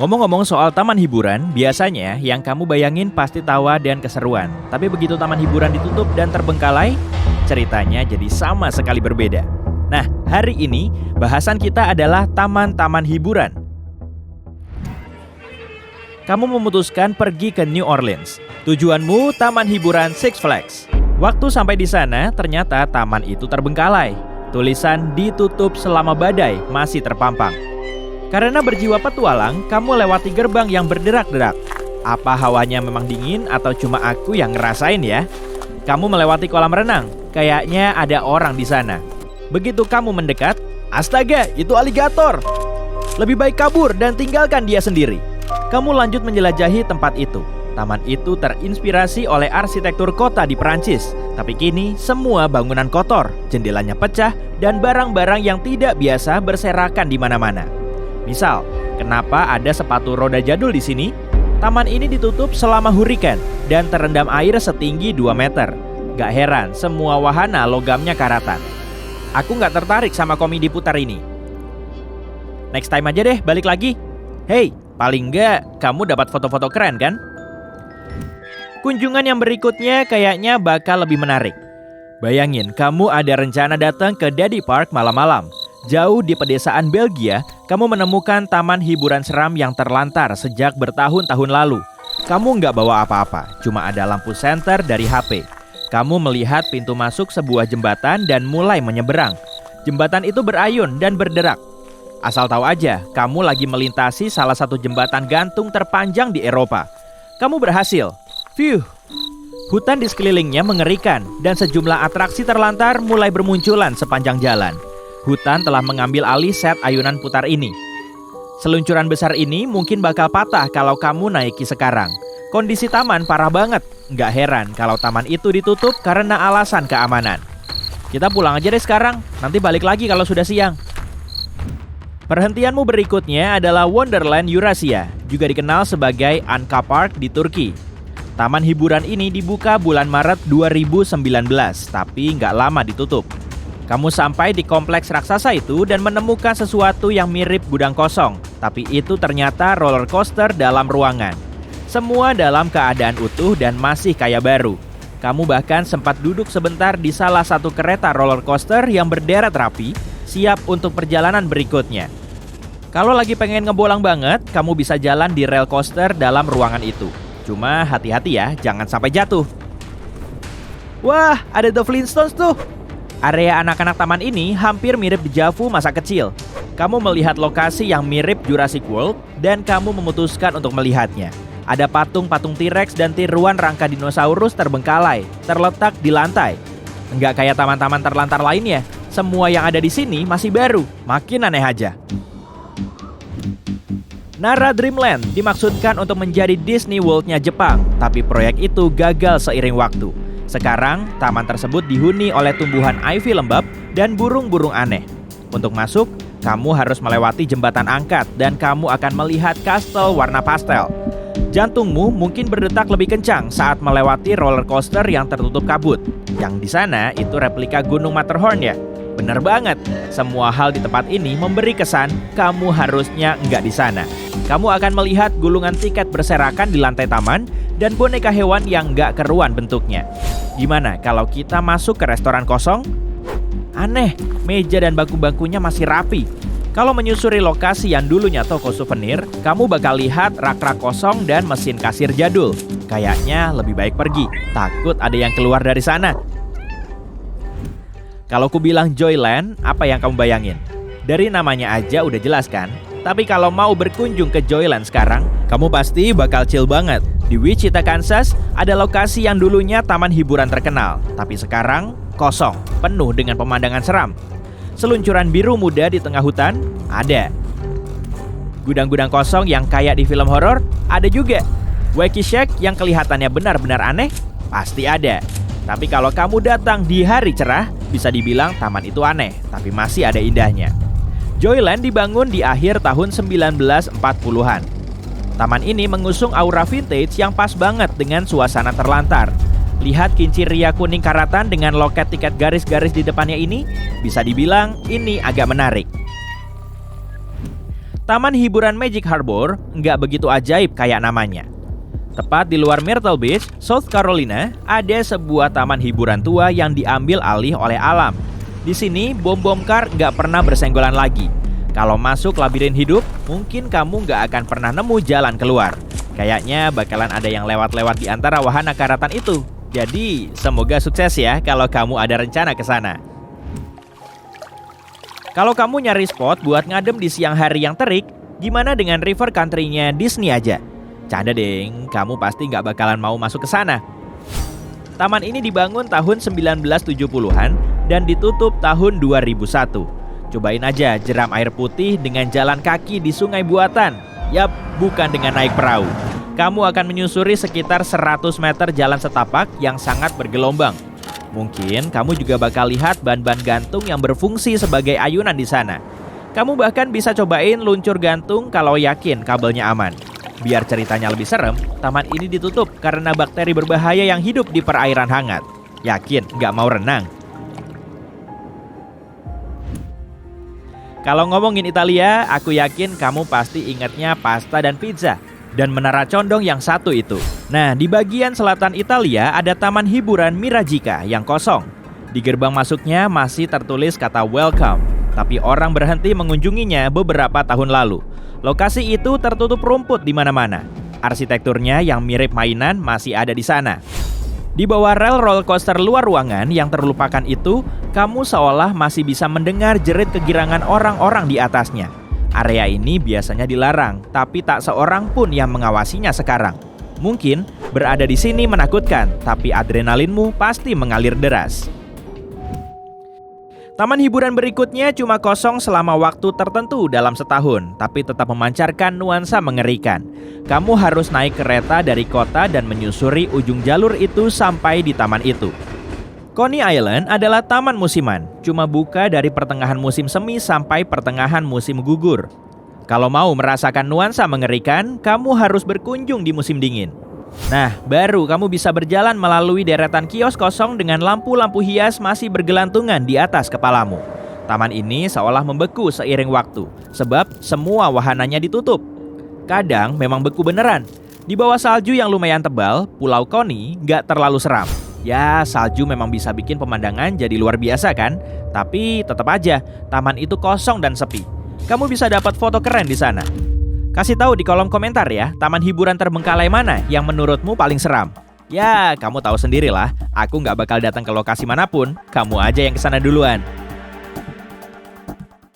Ngomong-ngomong soal taman hiburan, biasanya yang kamu bayangin pasti tawa dan keseruan. Tapi begitu taman hiburan ditutup dan terbengkalai, ceritanya jadi sama sekali berbeda. Nah, hari ini bahasan kita adalah taman-taman hiburan. Kamu memutuskan pergi ke New Orleans. Tujuanmu taman hiburan Six Flags. Waktu sampai di sana, ternyata taman itu terbengkalai. Tulisan "ditutup selama badai" masih terpampang. Karena berjiwa petualang, kamu lewati gerbang yang berderak-derak. Apa hawanya memang dingin atau cuma aku yang ngerasain ya? Kamu melewati kolam renang, kayaknya ada orang di sana. Begitu kamu mendekat, astaga, itu aligator! Lebih baik kabur dan tinggalkan dia sendiri. Kamu lanjut menjelajahi tempat itu. Taman itu terinspirasi oleh arsitektur kota di Perancis. Tapi kini semua bangunan kotor, jendelanya pecah, dan barang-barang yang tidak biasa berserakan di mana-mana. Misal, kenapa ada sepatu roda jadul di sini? Taman ini ditutup selama hurikan dan terendam air setinggi 2 meter. Gak heran, semua wahana logamnya karatan. Aku gak tertarik sama komedi putar ini. Next time aja deh, balik lagi. Hey, paling gak kamu dapat foto-foto keren kan? Kunjungan yang berikutnya kayaknya bakal lebih menarik. Bayangin, kamu ada rencana datang ke Daddy Park malam-malam. Jauh di pedesaan Belgia, kamu menemukan taman hiburan seram yang terlantar sejak bertahun-tahun lalu. Kamu nggak bawa apa-apa, cuma ada lampu senter dari HP. Kamu melihat pintu masuk sebuah jembatan dan mulai menyeberang. Jembatan itu berayun dan berderak. Asal tahu aja, kamu lagi melintasi salah satu jembatan gantung terpanjang di Eropa. Kamu berhasil. Phew. Hutan di sekelilingnya mengerikan dan sejumlah atraksi terlantar mulai bermunculan sepanjang jalan. Hutan telah mengambil alih set ayunan putar ini. Seluncuran besar ini mungkin bakal patah kalau kamu naiki sekarang. Kondisi taman parah banget. Nggak heran kalau taman itu ditutup karena alasan keamanan. Kita pulang aja deh sekarang, nanti balik lagi kalau sudah siang. Perhentianmu berikutnya adalah Wonderland Eurasia, juga dikenal sebagai Anka Park di Turki. Taman hiburan ini dibuka bulan Maret 2019, tapi nggak lama ditutup. Kamu sampai di kompleks raksasa itu dan menemukan sesuatu yang mirip gudang kosong, tapi itu ternyata roller coaster dalam ruangan. Semua dalam keadaan utuh dan masih kayak baru. Kamu bahkan sempat duduk sebentar di salah satu kereta roller coaster yang berderet rapi, siap untuk perjalanan berikutnya. Kalau lagi pengen ngebolang banget, kamu bisa jalan di rel coaster dalam ruangan itu. Cuma hati-hati ya, jangan sampai jatuh. Wah, ada The Flintstones tuh! Area anak-anak taman ini hampir mirip dejavu masa kecil. Kamu melihat lokasi yang mirip Jurassic World dan kamu memutuskan untuk melihatnya. Ada patung-patung T-Rex dan tiruan rangka dinosaurus terbengkalai, terletak di lantai. Enggak kayak taman-taman terlantar lainnya. Semua yang ada di sini masih baru, makin aneh aja. Nara Dreamland dimaksudkan untuk menjadi Disney World-nya Jepang, tapi proyek itu gagal seiring waktu. Sekarang, taman tersebut dihuni oleh tumbuhan ivy lembab dan burung-burung aneh. Untuk masuk, kamu harus melewati jembatan angkat dan kamu akan melihat kastel warna pastel. Jantungmu mungkin berdetak lebih kencang saat melewati roller coaster yang tertutup kabut. Yang di sana itu replika Gunung Matterhorn ya? Bener banget, semua hal di tempat ini memberi kesan kamu harusnya nggak di sana. Kamu akan melihat gulungan tiket berserakan di lantai taman dan boneka hewan yang nggak keruan bentuknya. Gimana kalau kita masuk ke restoran kosong? Aneh, meja dan bangku-bangkunya masih rapi. Kalau menyusuri lokasi yang dulunya toko souvenir, kamu bakal lihat rak-rak kosong dan mesin kasir jadul. Kayaknya lebih baik pergi, takut ada yang keluar dari sana. Kalau ku bilang Joyland, apa yang kamu bayangin? Dari namanya aja udah jelas kan? Tapi kalau mau berkunjung ke Joyland sekarang, kamu pasti bakal chill banget. Di Wichita, Kansas, ada lokasi yang dulunya taman hiburan terkenal, tapi sekarang kosong, penuh dengan pemandangan seram. Seluncuran biru muda di tengah hutan, ada. Gudang-gudang kosong yang kayak di film horor, ada juga. Wacky Shack yang kelihatannya benar-benar aneh, pasti ada. Tapi kalau kamu datang di hari cerah, bisa dibilang taman itu aneh, tapi masih ada indahnya. Joyland dibangun di akhir tahun 1940-an. Taman ini mengusung aura vintage yang pas banget dengan suasana terlantar. Lihat kincir ria kuning karatan dengan loket tiket garis-garis di depannya ini, bisa dibilang ini agak menarik. Taman hiburan Magic Harbor nggak begitu ajaib kayak namanya. Tepat di luar Myrtle Beach, South Carolina, ada sebuah taman hiburan tua yang diambil alih oleh alam. Di sini, bom-bom kar nggak pernah bersenggolan lagi. Kalau masuk labirin hidup, mungkin kamu nggak akan pernah nemu jalan keluar. Kayaknya bakalan ada yang lewat-lewat di antara wahana karatan itu. Jadi, semoga sukses ya kalau kamu ada rencana ke sana. Kalau kamu nyari spot buat ngadem di siang hari yang terik, gimana dengan river country-nya Disney aja? Canda deng, kamu pasti nggak bakalan mau masuk ke sana. Taman ini dibangun tahun 1970-an dan ditutup tahun 2001. Cobain aja jeram air putih dengan jalan kaki di sungai buatan. Yap, bukan dengan naik perahu. Kamu akan menyusuri sekitar 100 meter jalan setapak yang sangat bergelombang. Mungkin kamu juga bakal lihat ban-ban gantung yang berfungsi sebagai ayunan di sana. Kamu bahkan bisa cobain luncur gantung kalau yakin kabelnya aman. Biar ceritanya lebih serem, taman ini ditutup karena bakteri berbahaya yang hidup di perairan hangat. Yakin nggak mau renang? Kalau ngomongin Italia, aku yakin kamu pasti ingatnya pasta dan pizza. Dan menara condong yang satu itu. Nah, di bagian selatan Italia ada taman hiburan Miragica yang kosong. Di gerbang masuknya masih tertulis kata welcome, tapi orang berhenti mengunjunginya beberapa tahun lalu. Lokasi itu tertutup rumput di mana-mana. Arsitekturnya yang mirip mainan masih ada di sana. Di bawah rel roller coaster luar ruangan yang terlupakan itu, kamu seolah masih bisa mendengar jerit kegirangan orang-orang di atasnya. Area ini biasanya dilarang, tapi tak seorang pun yang mengawasinya sekarang. Mungkin berada di sini menakutkan, tapi adrenalinmu pasti mengalir deras. Taman hiburan berikutnya cuma kosong selama waktu tertentu dalam setahun, tapi tetap memancarkan nuansa mengerikan. Kamu harus naik kereta dari kota dan menyusuri ujung jalur itu sampai di taman itu. Coney Island adalah taman musiman, cuma buka dari pertengahan musim semi sampai pertengahan musim gugur. Kalau mau merasakan nuansa mengerikan, kamu harus berkunjung di musim dingin. Nah, baru kamu bisa berjalan melalui deretan kios kosong dengan lampu-lampu hias masih bergelantungan di atas kepalamu. Taman ini seolah membeku seiring waktu, sebab semua wahananya ditutup. Kadang memang beku beneran. Di bawah salju yang lumayan tebal, Pulau Coney nggak terlalu seram. Ya, salju memang bisa bikin pemandangan jadi luar biasa kan? Tapi tetap aja, taman itu kosong dan sepi. Kamu bisa dapat foto keren di sana. Kasih tahu di kolom komentar ya, taman hiburan terbengkalai mana yang menurutmu paling seram? Ya, kamu tahu sendirilah, aku nggak bakal datang ke lokasi manapun, kamu aja yang kesana duluan.